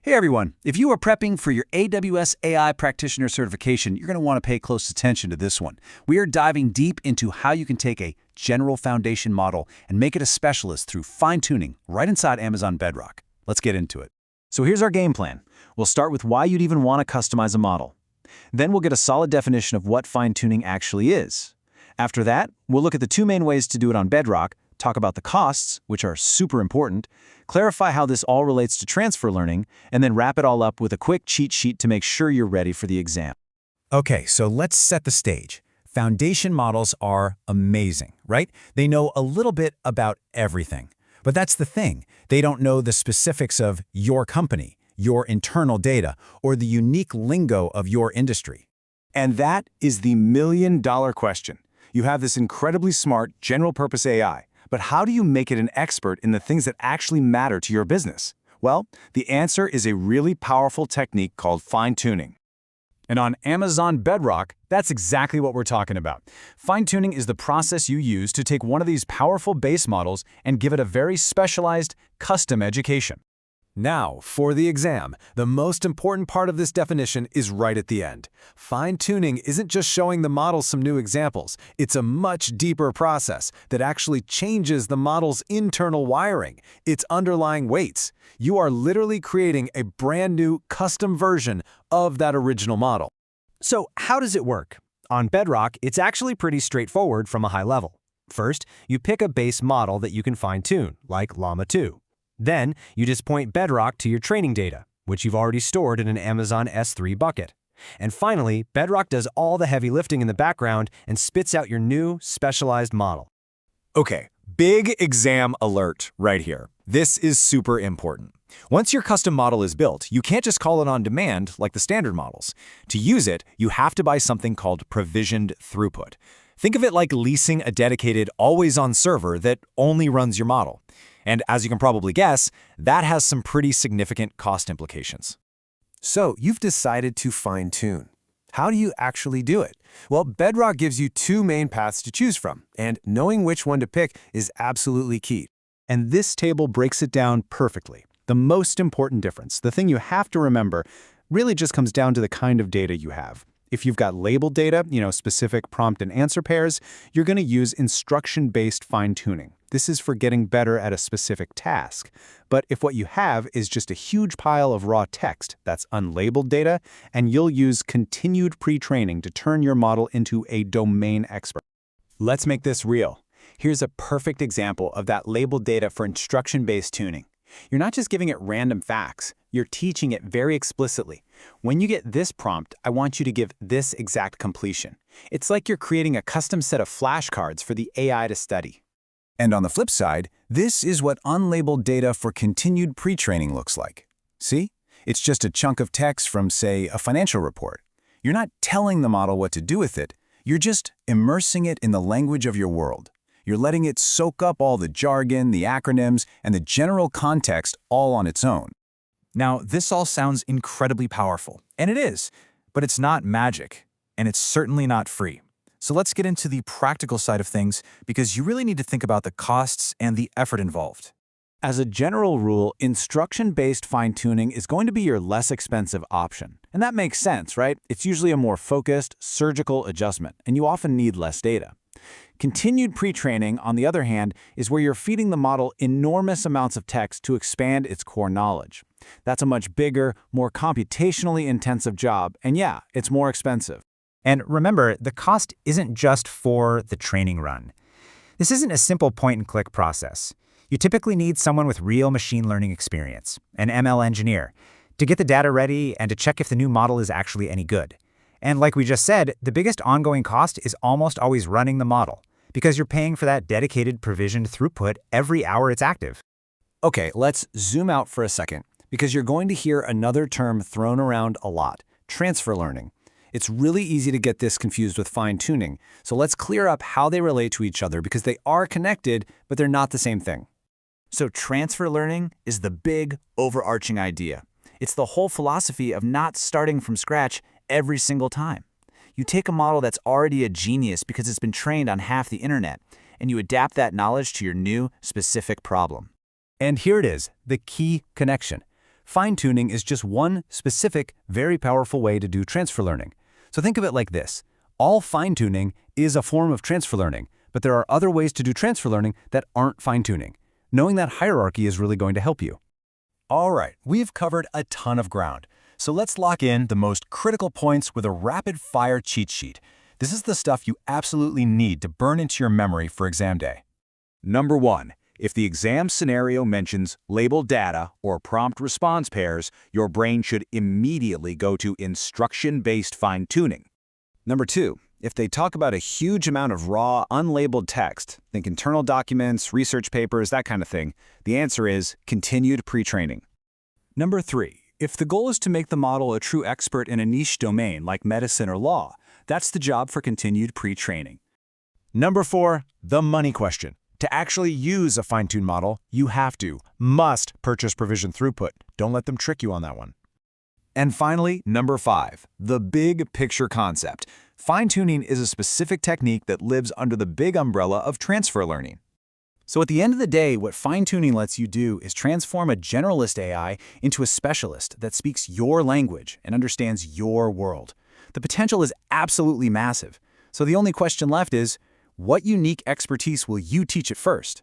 Hey everyone, if you are prepping for your AWS AI Practitioner certification, you're going to want to pay close attention to this one. We are diving deep into how you can take a general foundation model and make it a specialist through fine-tuning right inside Amazon Bedrock. Let's get into it. So here's our game plan. We'll start with why you'd even want to customize a model. Then we'll get a solid definition of what fine-tuning actually is. After that, we'll look at the two main ways to do it on Bedrock, talk about the costs, which are super important, clarify how this all relates to transfer learning, and then wrap it all up with a quick cheat sheet to make sure you're ready for the exam. Okay, so let's set the stage. Foundation models are amazing, right? They know a little bit about everything. But that's the thing. They don't know the specifics of your company, your internal data, or the unique lingo of your industry. And that is the million-dollar question. You have this incredibly smart, general-purpose AI, but how do you make it an expert in the things that actually matter to your business? Well, the answer is a really powerful technique called fine-tuning. And on Amazon Bedrock, that's exactly what we're talking about. Fine-tuning is the process you use to take one of these powerful base models and give it a very specialized, custom education. Now, for the exam, the most important part of this definition is right at the end. Fine-tuning isn't just showing the model some new examples. It's a much deeper process that actually changes the model's internal wiring, its underlying weights. You are literally creating a brand new custom version of that original model. So how does it work? On Bedrock, it's actually pretty straightforward from a high level. First, you pick a base model that you can fine-tune, like Llama 2. Then, you just point Bedrock to your training data, which you've already stored in an Amazon S3 bucket. And finally, Bedrock does all the heavy lifting in the background and spits out your new, specialized model. Okay, big exam alert right here. This is super important. Once your custom model is built, you can't just call it on demand like the standard models. To use it, you have to buy something called provisioned throughput. Think of it like leasing a dedicated, always-on server that only runs your model. And as you can probably guess, that has some pretty significant cost implications. So, you've decided to fine-tune. How do you actually do it? Well, Bedrock gives you two main paths to choose from, and knowing which one to pick is absolutely key. And this table breaks it down perfectly. The most important difference, the thing you have to remember, really just comes down to the kind of data you have. If you've got labeled data, specific prompt and answer pairs, you're going to use instruction-based fine-tuning. This is for getting better at a specific task. But if what you have is just a huge pile of raw text, that's unlabeled data, and you'll use continued pre-training to turn your model into a domain expert. Let's make this real. Here's a perfect example of that labeled data for instruction-based tuning. You're not just giving it random facts, you're teaching it very explicitly. When you get this prompt, I want you to give this exact completion. It's like you're creating a custom set of flashcards for the AI to study. And on the flip side, this is what unlabeled data for continued pre-training looks like. See? It's just a chunk of text from, say, a financial report. You're not telling the model what to do with it, you're just immersing it in the language of your world. You're letting it soak up all the jargon, the acronyms, and the general context all on its own. Now, this all sounds incredibly powerful, and it is, but it's not magic, and it's certainly not free. So let's get into the practical side of things, because you really need to think about the costs and the effort involved. As a general rule, instruction-based fine-tuning is going to be your less expensive option. And that makes sense, right? It's usually a more focused, surgical adjustment, and you often need less data. Continued pre-training, on the other hand, is where you're feeding the model enormous amounts of text to expand its core knowledge. That's a much bigger, more computationally intensive job, and yeah, it's more expensive. And remember, the cost isn't just for the training run. This isn't a simple point-and-click process. You typically need someone with real machine learning experience, an ML engineer, to get the data ready and to check if the new model is actually any good. And like we just said, the biggest ongoing cost is almost always running the model, because you're paying for that dedicated provisioned throughput every hour it's active. Okay, let's zoom out for a second, because you're going to hear another term thrown around a lot, transfer learning. It's really easy to get this confused with fine-tuning, so let's clear up how they relate to each other, because they are connected, but they're not the same thing. So transfer learning is the big, overarching idea. It's the whole philosophy of not starting from scratch every single time. You take a model that's already a genius because it's been trained on half the internet, and you adapt that knowledge to your new, specific problem. And here it is, the key connection. Fine-tuning is just one specific, very powerful way to do transfer learning. So think of it like this. All fine-tuning is a form of transfer learning, but there are other ways to do transfer learning that aren't fine-tuning. Knowing that hierarchy is really going to help you. All right, we've covered a ton of ground. So let's lock in the most critical points with a rapid-fire cheat sheet. This is the stuff you absolutely need to burn into your memory for exam day. Number 1. If the exam scenario mentions labeled data or prompt response pairs, your brain should immediately go to instruction-based fine-tuning. Number 2. If they talk about a huge amount of raw, unlabeled text, think internal documents, research papers, that kind of thing, the answer is continued pre-training. Number 3. If the goal is to make the model a true expert in a niche domain like medicine or law, that's the job for continued pre-training. Number 4, the money question. To actually use a fine-tuned model, you must purchase provision throughput. Don't let them trick you on that one. And finally, number 5, the big picture concept. Fine-tuning is a specific technique that lives under the big umbrella of transfer learning. So at the end of the day, what fine-tuning lets you do is transform a generalist AI into a specialist that speaks your language and understands your world. The potential is absolutely massive. So the only question left is, what unique expertise will you teach it first?